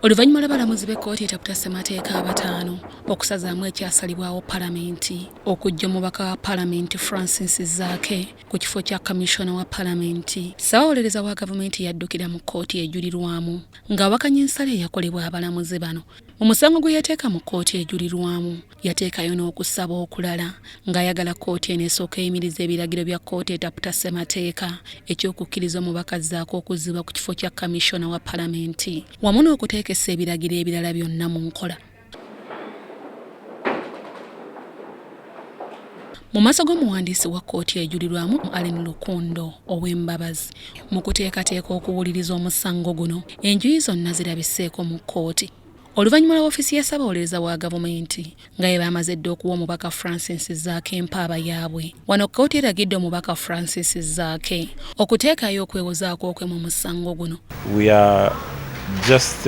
Oluvannyuma lw'abalamuzi b'ekkooti etaputa ssemateeka abataano okusazaamu ekyasalibwawo palamenti okujja omubaka wa palamenti Francis Zaake ku kifo kya kamishona wa palamenti. Ssaabawolereza wa gavumenti yaddukira mu kkooti ejulirwamu ng'awakanya ensala eyakolebwa abalamuzi bano. Mu musango gwe yateeka mu kkooti ejulirwamu yateekayo n'okusaba okulala ng'ayagala kkooti eno esooka eyimiriza ebiragiro bya kkooti etaputa ssemateeka eky'okukkiriza omubaka Zaake okuzzibwa ku kifo kya kamishona wa palamenti wamu n'okuteekesa ebiragiro ebirala byonna mu nkola. Mu maaso g'omuwandiisi wa kkooti ejulirwamu Allen Lukundo ow'embabazi mu kuteekateeka okuwuliriza omusango guno enjuyi zonna zirabiseeko mu kkooti. Oluvannyuma lwa woofiisi ya ssaabawolereza wa gavumenti nga bwe bamaze dda okuwa omubaka Francis Zaake empaaba yaabwe, wano kkooti eragidde omubaka Francis Zaake okuteekayo okwewozaako okwe mu musango guno. We are just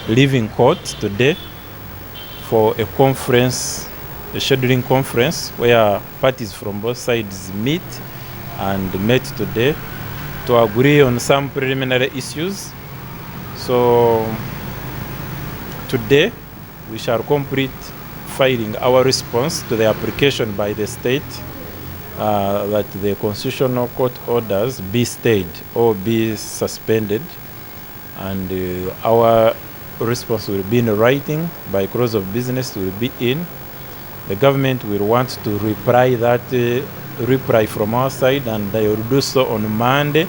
leaving court today for a conference, a scheduling conference where parties from both sides meet and met today to agree on some preliminary issues. So today we shall complete filing our response to the application by the state that the constitutional court orders be stayed or be suspended, and our response will be in writing by close of business, will be in. The government will want to reply from our side, and they will do so on Monday.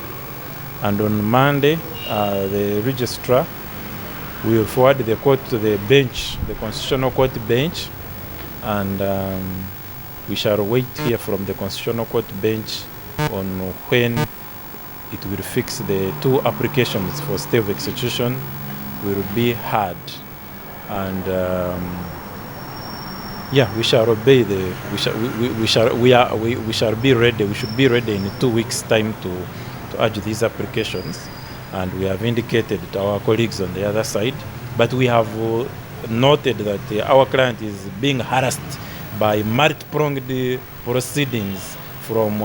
And on Monday, the registrar will forward the court to the bench, the constitutional court bench, and we shall wait here from the constitutional court bench on when it will fix the two applications for stay of execution will be heard. And we shall obey we shall be ready. We should be ready in 2 weeks' time to urge these applications. And we have indicated to our colleagues on the other side, but we have noted that our client is being harassed by multi-pronged proceedings from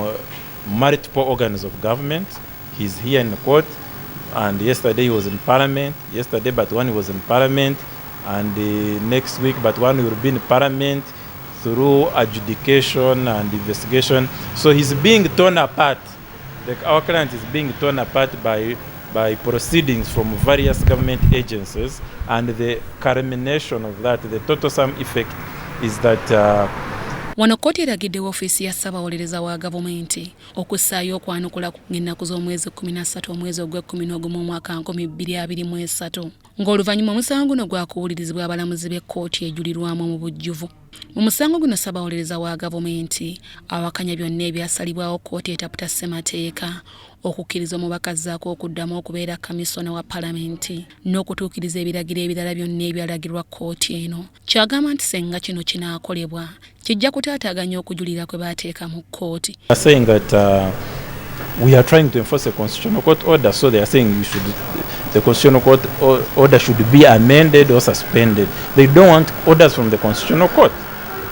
multiple organs of government. He's here in court, and yesterday he was in parliament. Yesterday, but one he was in parliament, and next week, but one will be in parliament through adjudication and investigation. So he's being torn apart. Our client is being torn apart by proceedings from various government agencies, and the culmination of that, the total sum effect, is that wano kkooti eragidde woofiisi ya ssaabawolereza wa gavumenti okussaayo okwanukula ng'ennaku z'omwezi 13 omwezi ogw'Ekkumi omwaka 2023 ng'oluvannyuma omusango guno gwakuwulirizibwa abalamuzi b'ekkooti ejulirwamu mu bujjuvu. Mu musango guno ssaabawolereza wa gavumenti awakanya byonna ebyasalibwawo kkooti etaputa ssemateeka okukkiriza omubaka Zaake okuddamu okubeera kamisona wa palamenti n'okutuukiriza ebiragiro ebirala byonna ebyalagirwa kkooti eno. Kyagamba nti senga kino kinaakolebwa kijja kutaataaganya okujulira kwe baateeka mu kkooti. Saying that we are trying to enforce a constitutional court order, so they are saying the constitutional court order should be amended or suspended. They don't want orders from the constitutional court.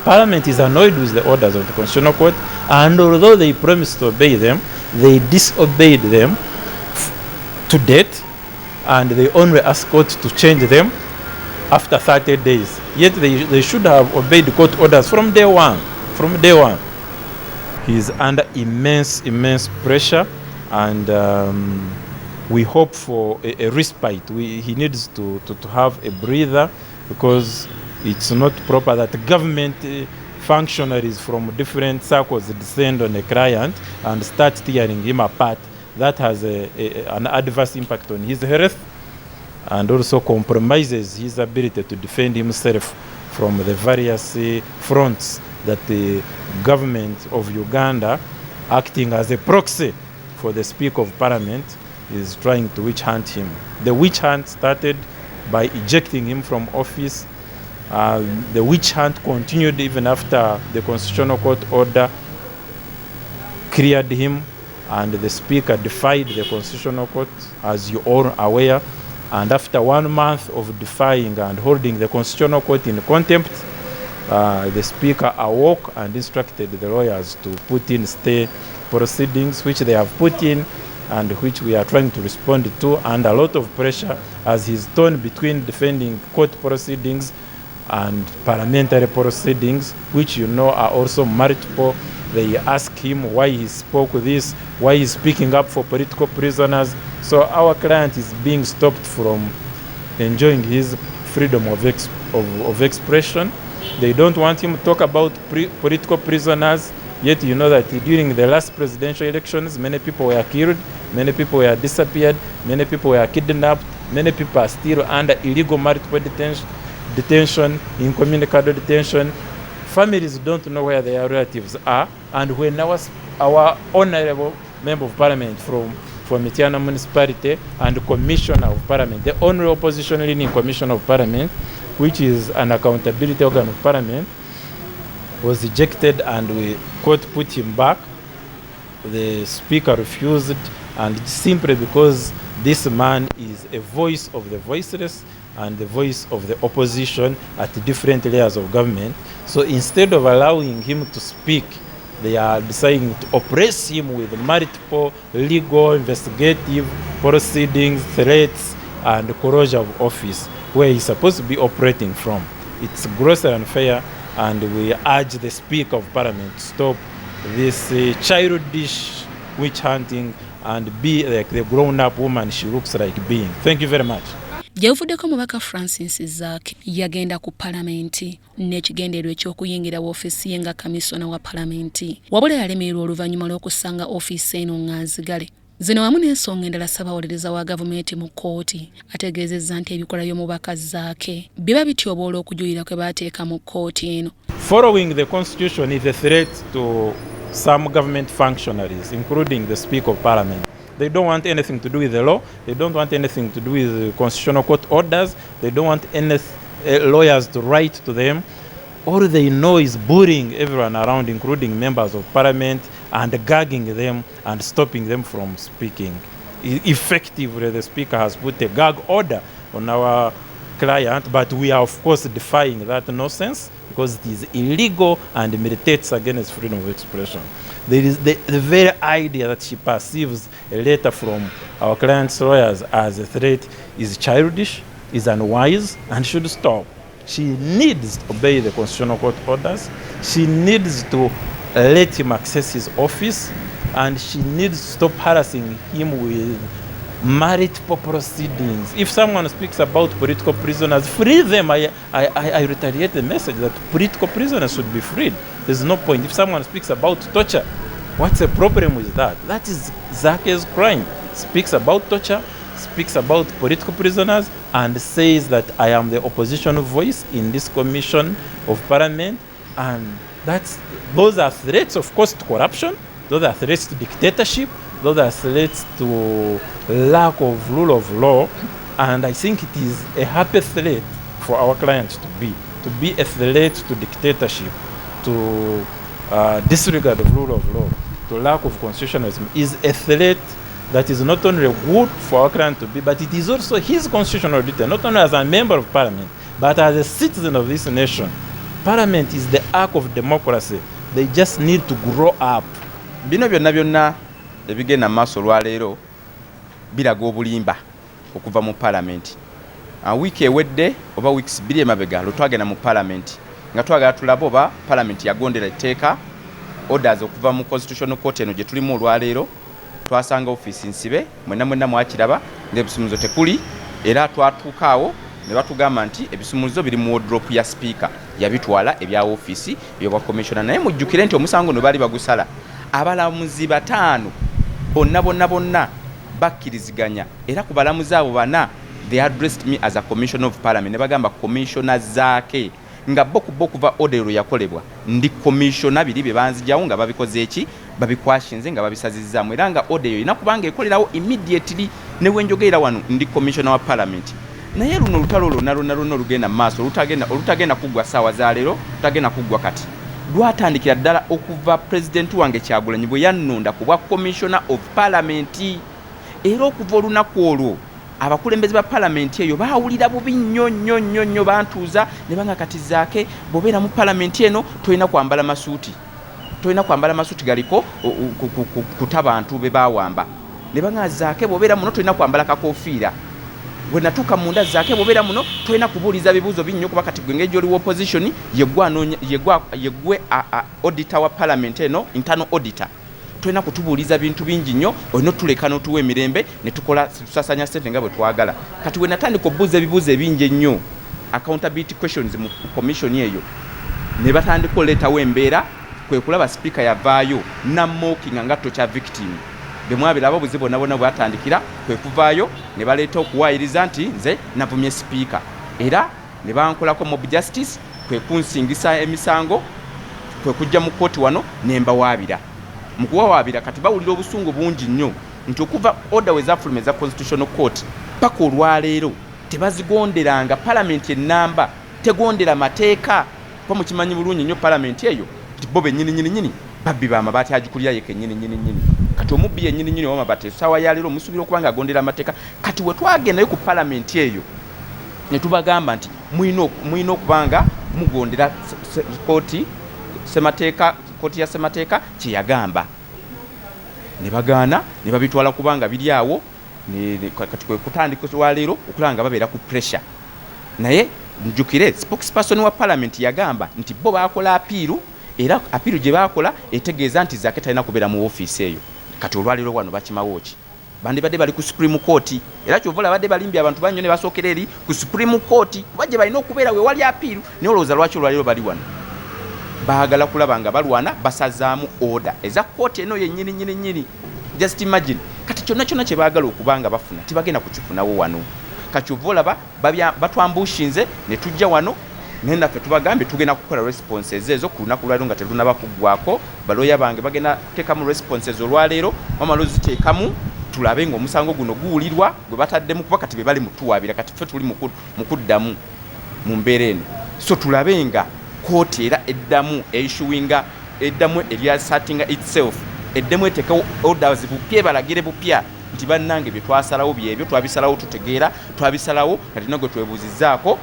Parliament is annoyed with the orders of the constitutional court, and although they promised to obey them, they disobeyed them to date, and they only asked court to change them after 30 days. Yet they should have obeyed court orders from day one. He is under immense pressure, and we hope for a respite. He needs to have a breather, because it's not proper that government functionaries from different circles descend on a client and start tearing him apart. That has an adverse impact on his health, and also compromises his ability to defend himself from the various fronts that the government of Uganda, acting as a proxy for the Speaker of Parliament, is trying to witch hunt him. The witch hunt started by ejecting him from office. The witch hunt continued even after the Constitutional Court order cleared him, and the Speaker defied the Constitutional Court, as you all are aware. And after 1 month of defying and holding the Constitutional Court in contempt, the Speaker awoke and instructed the lawyers to put in stay proceedings, which they have put in, and which we are trying to respond to, and a lot of pressure as he's torn between defending court proceedings and parliamentary proceedings, which are also multiple. They ask him why he spoke this, why he's speaking up for political prisoners. So our client is being stopped from enjoying his freedom of expression. They don't want him to talk about political prisoners, yet that during the last presidential elections, many people were killed, many people were disappeared, many people were kidnapped, many people are still under illegal multiple detention, incommunicado detention. Families don't know where their relatives are, and when our honorable member of parliament from Mitiana municipality and commissioner of parliament, the only opposition leading commissioner of parliament, which is an accountability organ of parliament, was ejected and we court put him back. The speaker refused, and simply because this man is a voice of the voiceless and the voice of the opposition at different layers of government. So instead of allowing him to speak, they are deciding to oppress him with multiple legal, investigative proceedings, threats, and corrosion of office, where he's supposed to be operating from. It's grossly unfair, and we urge the Speaker of Parliament to stop this childish witch hunting and be like the grown-up woman she looks like being. Thank you very much. Jevuddeko mubaka Francis Zaake yagenda ku palamenti n'ekigendererwa eky'okuyingira woofiisi ye nga kamisona wa palamenti, wabula yalemererwa oluvannyuma lw'okusanga ofiisi eno ng'anzigale. Zino wamu n'ensonga endala Ssaabawolereza wa gavumenti mu kkooti ategeezezza nti ebikola by'omubaka Zaake biba bityoboola okujulira kwe baateeka mu kkooti eno. Following the constitution is a threat to some government functionaries, including the Speaker of Parliament. They don't want anything to do with the law. They don't want anything to do with the constitutional court orders. They don't want any lawyers to write to them. All they know is bullying everyone around, including members of parliament, and gagging them and stopping them from speaking. Effectively, the speaker has put a gag order on our client, but we are, of course, defying that nonsense because it is illegal and militates against freedom of expression. There is the very idea that she perceives a letter from our client's lawyers as a threat is childish, is unwise, and should stop. She needs to obey the constitutional court orders. She needs to let him access his office, and she needs to stop harassing him with multiple proceedings. If someone speaks about political prisoners, free them. I retaliate the message that political prisoners should be freed. There's no point. If someone speaks about torture, what's the problem with that? That is Zaake's crime. Speaks about torture, speaks about political prisoners, and says that I am the opposition voice in this commission of parliament. And those are threats, of course, to corruption. Those are threats to dictatorship. Those are threats to lack of rule of law. And I think it is a happy threat for our clients to be a threat to dictatorship, to disregard the rule of law, to lack of constitutionalism, is a threat that is not only good for our client to be, but it is also his constitutional duty, not only as a member of parliament, but as a citizen of this nation. Parliament is the ark of democracy. They just need to grow up. Bino byonna ebigenda maaso olwaleero biraga obulimba okuva mu parliament. Wiiki ewedde oba weeks 2 emabega lwetwagenda mu parliament nga twagala tulabe oba parliament yagondera etteeka orders okuva mu constitutional court eno gye tulimu olwaleero. Twasanga office nsibe mwenna mwakiraba ng'ebisumulizo tekuli, era twatuukaawo ne batugamba nti ebisumulizo biri mu wardrobe ya speaker yabitwala ebya office y'obwa commissioner. Naye mujjukire nti omusango no bali bagusala abalamuzi 5 bonna bakkiriziganya, era ku balamuzi abo 4 they addressed me as a commissioner of parliament. Ne bagamba commissioner Zaake nga bo kuva order yakolebwa ndi commissioner biri bye banzijawo nga babikoze eki babikwashinze nga babisazizzamu, era nga order ina kubanga ekolerawo immediately ne wenjogeera wano ndi commissioner wa parliament. Naye luno lutalo lonna lugenda maaso olutagenda kuggwa saawa za leero, lutagenda kuggwa kati. Lwatandikira ddala okuva president wange Kyagulanyi bwe yannonda ku bwa commissioner of parliament. Era okuva olunaku olwo abakulembeze ba parliament eyo baawulira bubi nnyo bantuuza ne banga kati Zaake bobeera mu parliament eno tolina kwambala masuuti galiko kuta bantu be baawamba. ne banga Zaake bobera muno tolina kwambala kakofiira we natuka munda Zaake bobera muno tolina kubuuliza bibuuzo binnyo kuba kati gwe ng'ejo oli opposition yegwe auditor wa parliament eno internal auditor tolina kutubuuliza bintu bingi nnyo olina tuleka n'otuwa emirembe ne tukola tusasanya ssente nga bwe twagala kati we natandika obuuza ebibuuzo ebingi ennyo accountability questions mu commission eyo ne batandika oleetawo embeera kwe kulaba speaker yavaayo namookinga nga tokya victim bemwabiraba obuzibu bonna bwatandikira kwe kuvaayo ne baleeta okuwaayiriza nti nze navumye speaker era ne bankolako mob justice kwe kunsingisa emisango kwe kujja mu kkooti wano ne mbawaabira mu kuwawaabira kati bawulira obusungu bungi nnyo nti okuva order we zaafuluma eza constitutional court paka olwaleero tebazigonderanga palamenti ennamba tegondera mateeka kuba mukimanyi bulungi nnyo palamenti eyo nti bo bennyini babbi bamabaati agikulira yeke nyini kati omubbi yennyini w'amabaati essaawa yaleero omusuubira okuba nga agondera amateeka kati we twagendayo ku palamenti eyo ne tubagamba nti mulina okubanga mugondera kooti ya ssemateeka kye yagamba ne bagaana ne babitwala kubanga biri awo kati kwe kutandika olwaleero okulaba nga babeera ku pressure naye njukire spokesperson wa parliament yagamba nti bo baakola apiiru era apiiru gye baakola etegeeza nti Zaake talina kubeera mu ofiisi eyo kati olwaleero wano bakimawo ki bandibadde bali ku supreme court era kyova labadde balimbye abantu bannyo ne basookera eri ku supreme court kuba gye balina okubeera we wali apiiru naye olowooza lwaki olwaleero bali wano baagala kulaba nga balwana basazaamu order eza kooti eno yennyini just imagine kati kyonna kye baagala okubanga bafuna tibagenda kukifunawo wano kakyova olaba batwambushinze ne tujja wano naye naffe tubagambye tugenda kukola responses ezo ku lunaku lwaleero nga telunaba kuggwako balooya bange bagenda kuteekamu responses olwaleero wamala oziteekamu tulabe ng'omusango guno guwulirwa gwe bataddemu kuba kati be bali mutuwaabira kati ffe tuli mu kuddamu mu mbeera eno so tulabe nga kooti era eddamu eryasatinga itself eddemu eteekawo orders bupya ebalagire bupya nti bannange bye twasalawo byebyo twabisalawo tutegeera twabisalawo kati nagwe twebuuzizzaako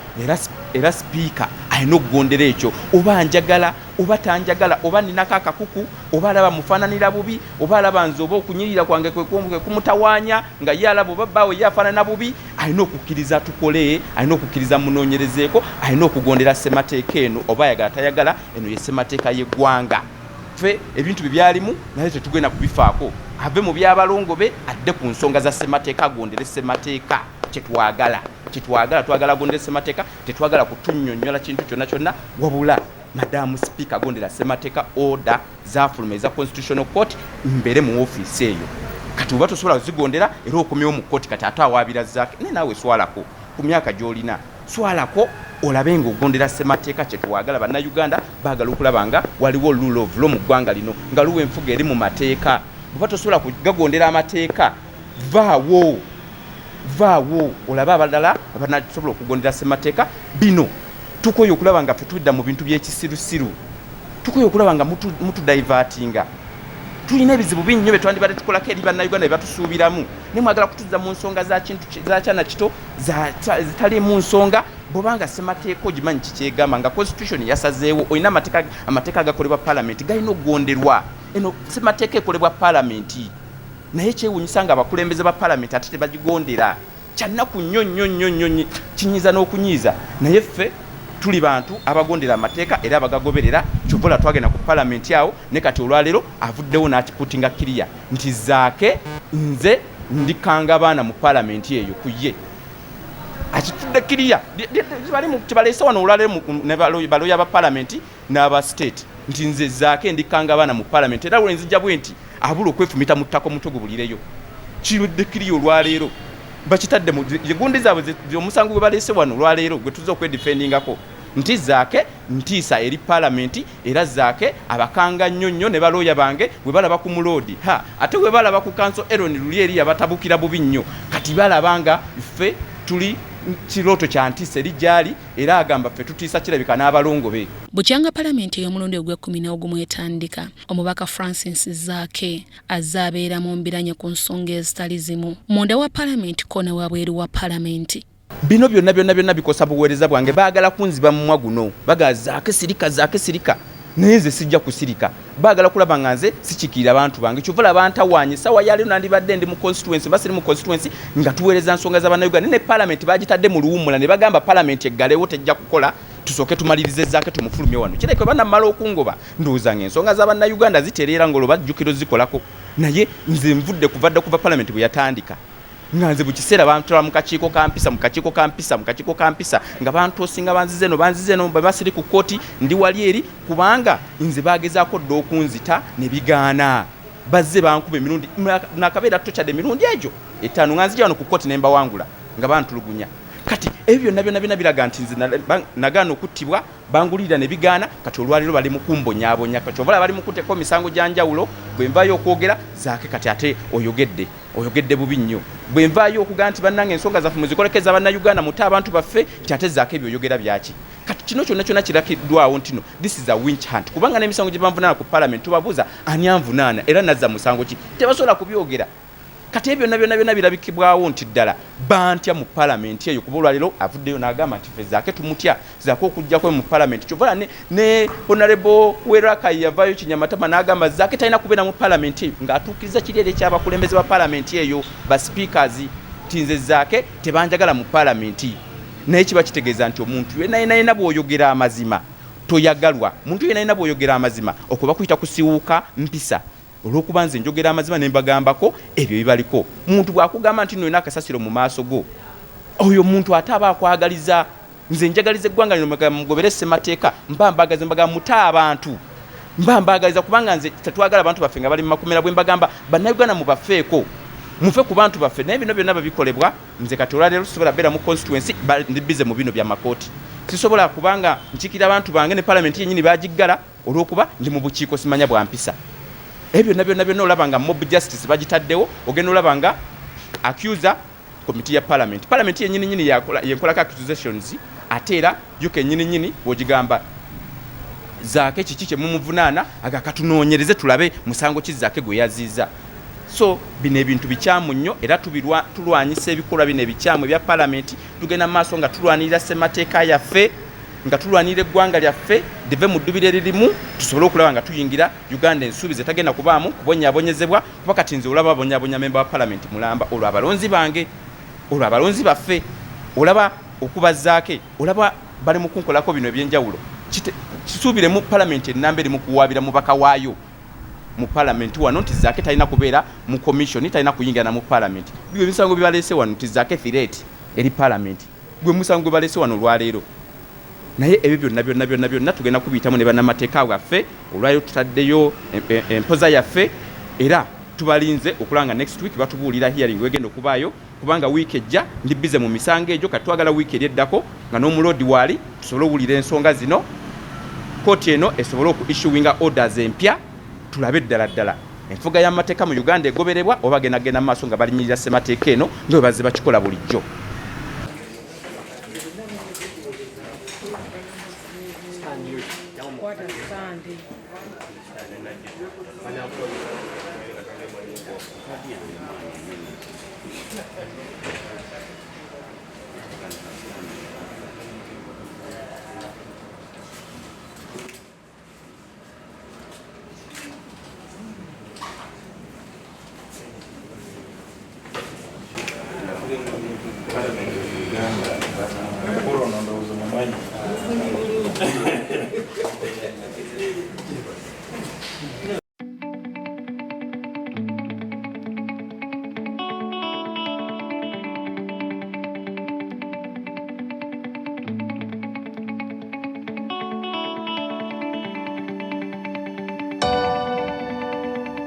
era sipiika alina okugondera ekyo oba njagala oba tanjagala oba ninako akakuku oba alaba mufaananira bubi oba alaba nze oba okunyirira kwange kwe kumutawaanya nga ye alaba oba bbaawe ye afaanana bubi alina okukkiriza tukole alina okukkiriza munoonyerezeeko alina okugondera ssemateeka eno oba ayagala tayagala eno ye ssemateeka y'eggwanga ffe ebintu bye byalimu naye tetugenda kubifaako ave mu byabalongo be adde ku nsonga za ssemateeka agondere ssemateeka kyetwagala twagala agondere ssemateeka tetwagala kutunnyonnyola kintu kyonna wabula madamu speaker agondera ssemateeka order zaafuluma eza constitutional court mbere mu ofiisi eyo kati oba tosobola kuzigondera era okomyewo mu kooti kati ate awaabira Zaake naye naawe swalako ku myaka gy'olina swalako olabe ng'ogondera ssemateeka kyetwagala bannayuganda baagala okulaba nga waliwo rule of law mu ggwanga lino nga luwa enfuga eri mu mateeka bwe tosobola kugagondera amateeka vaawo olabe abalala abanasobola okugondera ssemateeka bino tukoye okulaba nga ffe tudda mu bintu by'ekisirusiru tukoye okulaba nga mutudivatinga tulina ebizibu bingi nnyo bye twandibadde tukolako eri bannayuganda bye batusuubiramu naye mwagala kutuzza mu nsonga za kyana kito zitali mu nsonga bw'obanga ssemateeka ogimanyi kikyegamba nga constitution yasazeewo olina amateeka agakolebwa palamenti galina okugonderwa eno ssemateeka ekolebwa palamenti naye kyewuunyisa nga abakulembeze ba palamenti ate tebagigondera kyannaku nnyo kinyiza n'okunyiiza naye ffe tuli bantu abagondera amateeka era abagagoberera kyova twagenda ku palamenti awo ne kati olwaleero avuddewo n'akiputinga kiriya nti Zaake nze ndikanga abaana mu palamenti eyo ku ye akitudde kiriya kibaleese wano olwaleero balooya ba palamenti n'aba state nti nze Zaake ndikanga abaana mu palamenti era lwenzijja bwe nti abula okwefumita mu ttaka omutwe gubulireyo kirudde kiriya olwaleero bakitadde mu gundi zaabwe omusango gwe baleese wano olwaleero gwe tuza okwedifendingako nti Zaake ntiisa eri palamenti era Zaake abakanga nnyo ne balooya bange bwe balaba ku muloodi ate bwe balaba ku kanso Aaron luli eri abatabukira bubi nnyo kati balabanga ffe tuli kirooto kya ntiisa eri gyali era agamba ffe tutiisa kirabika n'abalongo be bukyanga palamenti ey'omulundi ogw'e11 etandika omubaka Francis Zaake azze abeera mu mbiranye ku nsonga ezitali zimu munda wa palamenti ko ne wabweru wa palamenti bino byonna bikosa buweereza bwange baagala kunziba mu mwa guno baga Zaake sirika naye nze sijja kusirika baagala kulaba nga nze sikikiira abantu bange kyovala bantawaanye sawa yali nandibadde ndi mu constituency basiri mu constituency nga tuweereza nsonga z'abannayuganda ne parliament bagitadde mu luwummula ne bagamba parliament eggalewo tejja kukola tusooke tumalirize Zaake tumufulumye wano kireke bannamala okungoba ndowooza ng'ensonga z'abannayuganda zitereera ng'olwo bajjukiro zikolako naye nze nvudde kuva parliament bwe yatandika nga nze bukiseera bantwala mu kakiiko ka mpisa nga bantoosinga banzize eno basiri ku kkooti ndi wali eri kubanga nze bagezaako dda okunzita ne bigaana bazze bankuba emirundi nakabeera tokyadde emirundi egyo 5 nga nzija wano ku kkooti ne mbawangula nga bantulugunya kati ebyo byonna biraga nti nze nagaana okuttibwa bangulira ne bigaana kati olwaliro bali mu kumbonyaabonya kati ovala bali mu kuteeko misango gya njawulo bwe nvaayo okwogera Zaake kati ate oyogedde bubi nnyo bwe nvaayo okugaa nti bannange ensonga zaffe muzikolekeza bannayuganda mutte abantu baffe nti ate Zaake ebyo oyogera byaki kati kino kyonna kirakiddwawo ntino this is a winch hunt kubanga n'emisango gye banvunaana ku parliament tubabuuza ani anvunaana era nazza musango ki tebasobola kubyogera kati ebyo byonna birabikibwawo nti ddala bantya mu parliament eyo kuba olwaliro avuddeyo n'agamba nti ffe Zaake tumutya Zaake okujjako mu parliament kyovala ne honorable Werakai yavaayo Kinyamatama n'agamba Zaake talina kubeera mu parliament eyo ng'atuukiriza kiri eri ekyabakulembeze ba parliament eyo ba speakers ti nze Zaake tebanjagala mu parliament naye kiba kitegeeza nti omuntu yenayina bw'oyogera amazima toyagalwa muntu yenayina bw'oyogera amazima okuba kuyita kusiwuuka mpisa olwokuba nze njogera amazima ne mbagambako ebyo bibaliko muntu bw'akugamba nti nolina akasasiro mu maaso go oyo muntu ate aba akwagaliza nze njagaliza eggwanga lino mugobere ssemateeka mbagamba muta abantu mbagaliza kubanga nze tetwagala abantu baffe nga bali mu makomera bwe mbagamba bannayuganda mubafeeko mufe ku bantu baffe naye bino byonna babikolebwa nze kati olwaleero sisobola beera mu constituency ndi bize mu bino bya makooti sisobola kubanga nkiikira abantu bange ne parliament yennyini bagiggala olw'okuba ndi mu bukiiko simanya bwa mpisa ebyo byonna olaba nga mob justice bagitaddewo ogenda olaba nga accuser committee ya parliament yennyini yenkolako accusations ate era yo kennyini bw'ogigamba Zaake kiki kye mumuvunaana agakatunoonyereze tulabe musango ki Zaake gwe yaziiza so bino ebintu bikyamu nnyo era tulwanyisa ebikolwa bino ebikyamu ebya parliament tugenda mu maaso nga tulwanirira ssemateeka yaffe nga tulwanira eggwanga lyaffe live mu ddubiro eririmu tusobole okulaba nga tuyingira Uganda ensuubize tagenda kubaamu kubonyaabonyezebwa kuba kati nze olaba abonyabonya memba wa parliament mulamba olwo abalonzi bange olwo abalonzi baffe olaba okuba Zaake olaba bali mu kunkolako bino ebyenjawulo kisuubire mu parliament ennamba eri mu kuwaabira mubaka waayo mu parliament wano nti Zaake talina kubeera mu commission talina kuyingira mu parliament byo ebisango bibaleese wano nti Zaake threat eri parliament gwe musango gwe baleese wano olwaleero naye ebyo byonna tugenda kubiyitamu ne bannamateeka waffe olwayo tutaddeyo empoza yaffe era tubalinze okulanga next week batubuulira hearing wegenda okubaayo kubanga wiiki ejja ndi bize mu misango egyo kati twagala wiiki eri eddako nga n'omuloodi waali tusobole owulira ensonga zino kooti eno esobole oku-issuinga orders empya tulabe ddala enfuga y'amateeka mu Uganda egoberebwa oba genda mu maaso nga balinyirira ssemateeka eno nga bwe bazze bakikola bulijjo.